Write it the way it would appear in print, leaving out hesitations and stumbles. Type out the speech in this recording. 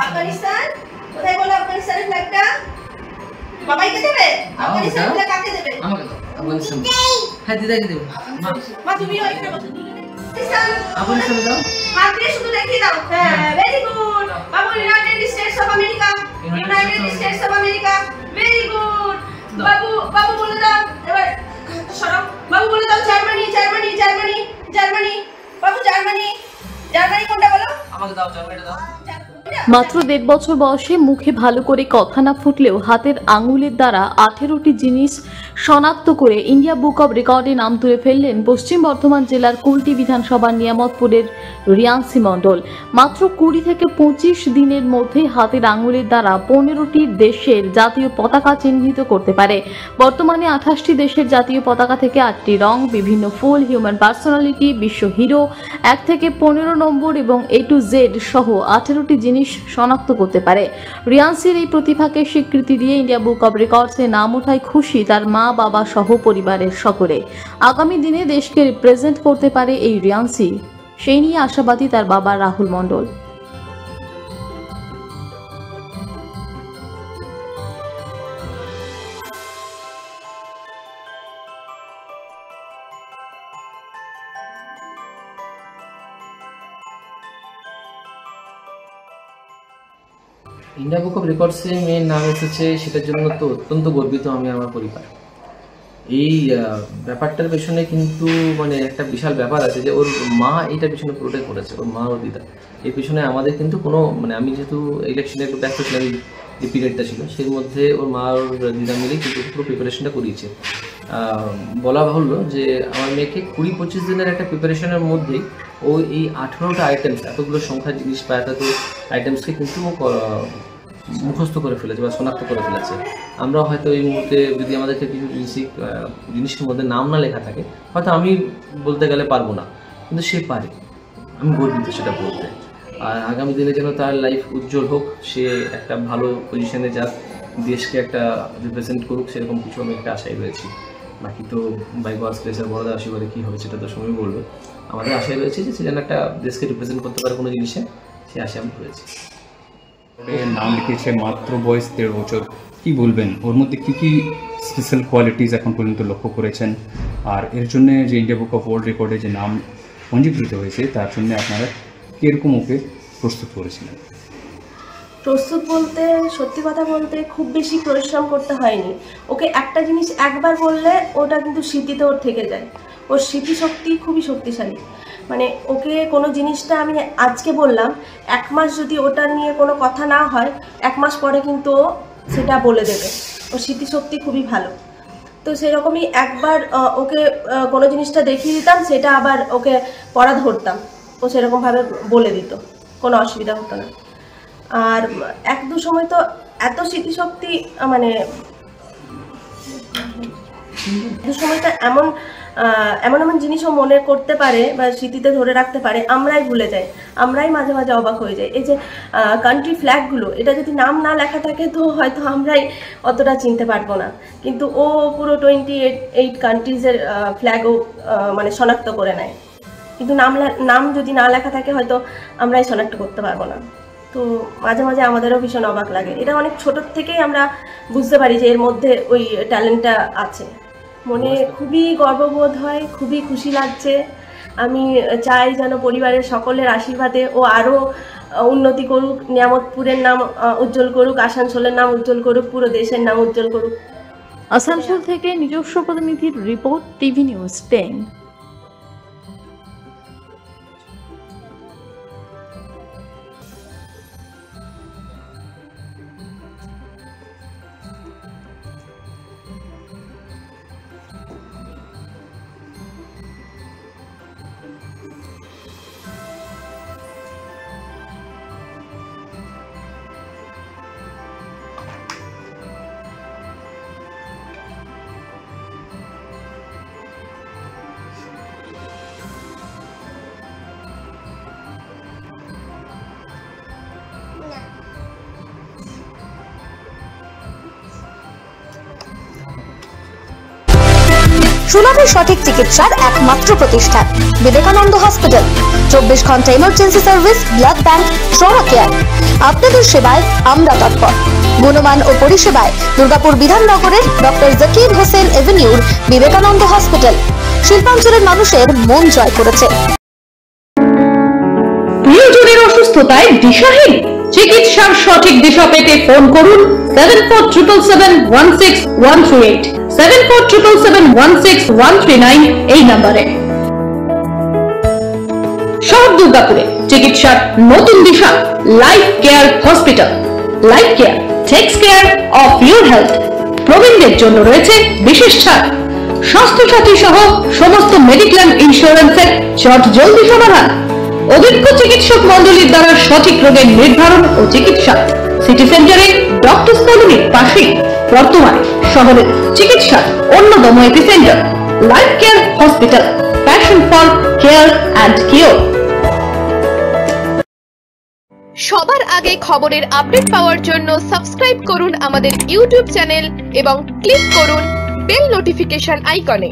আফগানিস্তান কোথায় বলো আফগানিস্তানের ফ্ল্যাগটা বাবাইকে দেবে আফগানিস্তান ফ্ল্যাগ কাকে দেবে আমাকে দাও আফগানিস্তান হ্যাঁ দিদাকে দেব মা তুমিও এখানে বসো আফগানিস্তান দাও হাত দিয়ে শুধু দেখিয়ে দাও হ্যাঁ very good Babu United states of America United states of America very good বাবু বাবু বলে দাও এবার সরব বাবু বলে দাও জার্মানি জার্মানি জার্মানি জার্মানি বাবু জার্মানি জার্মানি কোনটা বলো আমাকে দাও জার্মানিটা দাও। মাত্র 1.5 বছর বয়সে মুখে ভালো করে কথা না ফুটলেও হাতের আঙুলের দ্বারা 18টি জিনিস শনাক্ত করে ইন্ডিয়া বুক অব রেকর্ডে নাম তুলে ফেললেন পশ্চিম বর্ধমান জেলার কুলটি বিধানসভার নিয়ামতপুরের রিয়ান্সি মণ্ডল। মাত্র 20 থেকে 25 দিনের মধ্যে হাতের আঙুলের দ্বারা 15টি দেশের জাতীয় পতাকা চিহ্নিত করতে পারে। বর্তমানে 28টি দেশের জাতীয় পতাকা থেকে 8টি রং, বিভিন্ন ফুল, হিউম্যান পার্সোনালিটি, বিশ্ব হিরো 1 থেকে 15 নম্বর এবং A to Z সহ 18টি জিনিস শনাক্ত করতে পারে। রিয়ান্সির এই প্রতিভাকে স্বীকৃতি দিয়ে ইন্ডিয়া বুক অব রেকর্ডসে নাম ওঠায় খুশি তার মা বাবা সহ পরিবারের সকলে। আগামী দিনে দেশকে রিপ্রেজেন্ট করতে পারে এই রিয়ান্সি, সেই নিয়ে আশাবাদী তার বাবা রাহুল মণ্ডল। ইন্ডিয়া বুক অফ রেকর্ডসে মেয়ের নাম এসেছে, সেটার জন্য তো অত্যন্ত গর্বিত আমি আমার পরিবার। এই ব্যাপারটার পেছনে কিন্তু মানে একটা বিশাল ব্যাপার আছে যে ওর মা এইটার পিছনে পুরোটাই করেছে, ওর মা ওর দিদা। এর পিছনে আমাদের কিন্তু কোনো মানে আমি যেহেতু ইলেকশনে একটু ব্যস্ত ছিলাম, যে পিরিয়ডটা ছিল সেই মধ্যে ওর মা ওর দিদা মিলেই কিন্তু পুরো প্রিপারেশনটা করিয়েছে। বলা বাহুল্য যে আমার মেয়েকে 20-25 দিনের একটা প্রিপারেশনের মধ্যেই ও এই 18টা আইটেমস, এতগুলো সংখ্যা জিনিস বা এত আইটেমসকে কিন্তু মুখস্থ করে ফেলেছে বা শনাক্ত করে ফেলেছে। আমরা হয়তো এই মুহূর্তে যদি আমাদেরকে কিছু জিনিসের মধ্যে নাম না লেখা থাকে হয়তো আমি বলতে গেলে পারবো না, কিন্তু সে পারে, আমি গর্বিত সেটা বলতে। আর আগামী দিনে যেন তার লাইফ উজ্জ্বল হোক, সে একটা ভালো পজিশনে যাক, দেশকে একটা রিপ্রেজেন্ট করুক, সেরকম কিছু আমি একটা আশায় রয়েছি। বাকি তো বাই গডস গ্রেস আর বড়দের আশীর্বাদে কী হবে সেটা তো সময় বলবে। আমাদের আশায় রয়েছে যে সে যেন একটা দেশকে রিপ্রেজেন্ট করতে পারে কোনো জিনিসে, সে আশায় আমি রয়েছি। নাম লিখেছে মাত্র বয়স 13 বছর, কি বলবেন ওর মধ্যে কি কি স্পেশাল কোয়ালিটিস এখন পর্যন্ত লক্ষ্য করেছেন, আর এর জন্য যে ইন্ডিয়া বুক অফ ওয়ার্ল্ড রেকর্ডে যে নাম পঞ্জীকৃত হয়েছে তার জন্য আপনারা কীরকম ওকে প্রস্তুত করেছিলেন? প্রস্তুত বলতে সত্যি কথা বলতে খুব বেশি পরিশ্রম করতে হয়নি। ওকে একটা জিনিস একবার বললে ওটা কিন্তু স্মৃতিতে ওর থেকে যায়, ওর স্মৃতিশক্তি খুবই শক্তিশালী। মানে ওকে কোনো জিনিসটা আমি আজকে বললাম, 1 মাস যদি ওটা নিয়ে কোনো কথা না হয় 1 মাস পরে কিন্তু ও সেটা বলে দেবে, ওর স্মৃতিশক্তি খুবই ভালো। তো সেরকমই একবার ওকে কোনো জিনিসটা দেখিয়ে দিতাম, সেটা আবার ওকে পড়া ধরতাম, ও সেরকমভাবে বলে দিত, কোনো অসুবিধা হতো না। আর 1-2 সময় তো এত স্মৃতিশক্তি মানে 2 সময়টা এমন এমন জিনিসও মনে করতে পারে বা স্মৃতিতে ধরে রাখতে পারে, আমরাই ভুলে যাই, আমরাই মাঝে মাঝে অবাক হয়ে যাই। এই যে কান্ট্রি ফ্ল্যাগগুলো, এটা যদি নাম না লেখা থাকে তো হয়তো আমরাই অতটা চিনতে পারবো না, কিন্তু ও পুরো 28 কান্ট্রিজের ফ্ল্যাগও মানে শনাক্ত করে নেয়, কিন্তু নাম যদি না লেখা থাকে হয়তো আমরাই শনাক্ত করতে পারবো না। তো মাঝে মাঝে আমাদেরও ভীষণ অবাক লাগে, এটা অনেক ছোটোর থেকেই আমরা বুঝতে পারি যে এর মধ্যে ওই ট্যালেন্টটা আছে। মনে খুবই গর্ববোধ হয়, খুবই খুশি লাগছে। আমি চাই যেন পরিবারের সকলের আশীর্বাদে ও আরও উন্নতি করুক, নিয়ামতপুরের নাম উজ্জ্বল করুক, আসানসোলের নাম উজ্জ্বল করুক, পুরো দেশের নাম উজ্জ্বল করুক। আসানসোল থেকে নিজস্ব প্রতিনিধির রিপোর্ট, টিভি নিউজ 10। সুলভের সঠিক চিকিৎসার একমাত্র প্রতিষ্ঠান বিবেকানন্দ হসপিটাল। 24 ঘন্টা emergency service, blood bank, trauma care. আপনাদের সেবায় আমরা তৎপর। গুণমান ও পরিষেবায় দুর্গাপুর বিধাননগরের ডক্টর জাকির হোসেন এভিনিউর বিবেকানন্দ হসপিটাল শিল্পাঞ্চলের মানুষের মন জয় করেছে। প্রিয়জনের অসুস্থতায় দিশাহীন, চিকিৎসার সঠিক দিশা পেতে ফোন করুন 7477716138, 7477716139 এই নম্বরে। শহর দুর্গাপুরে চিকিৎসার নতুন দিশা life care hospital. Life care takes care of your health. প্রবীণদের জন্য রয়েছে বিশেষ ছাড়। স্বাস্থ্য সাথী সহ সমস্ত মেডিক্লেম ইন্স্যুরেন্সের চট জলদি সমাধান। অভিজ্ঞ চিকিৎসক মন্ডলীর দ্বারা সঠিক রোগের নির্ধারণ ও চিকিৎসা। সিটি সেন্টারে ডক্টর কলোনির পাশেই বর্তমানে শহরের চিকিৎসার অন্যতম epicentre life care hospital, passion for care and cure. সবার আগে খবরের আপডেট পাওয়ার জন্য সাবস্ক্রাইব করুন আমাদের ইউটিউব চ্যানেল এবং ক্লিক করুন বেল নোটিফিকেশন আইকনে।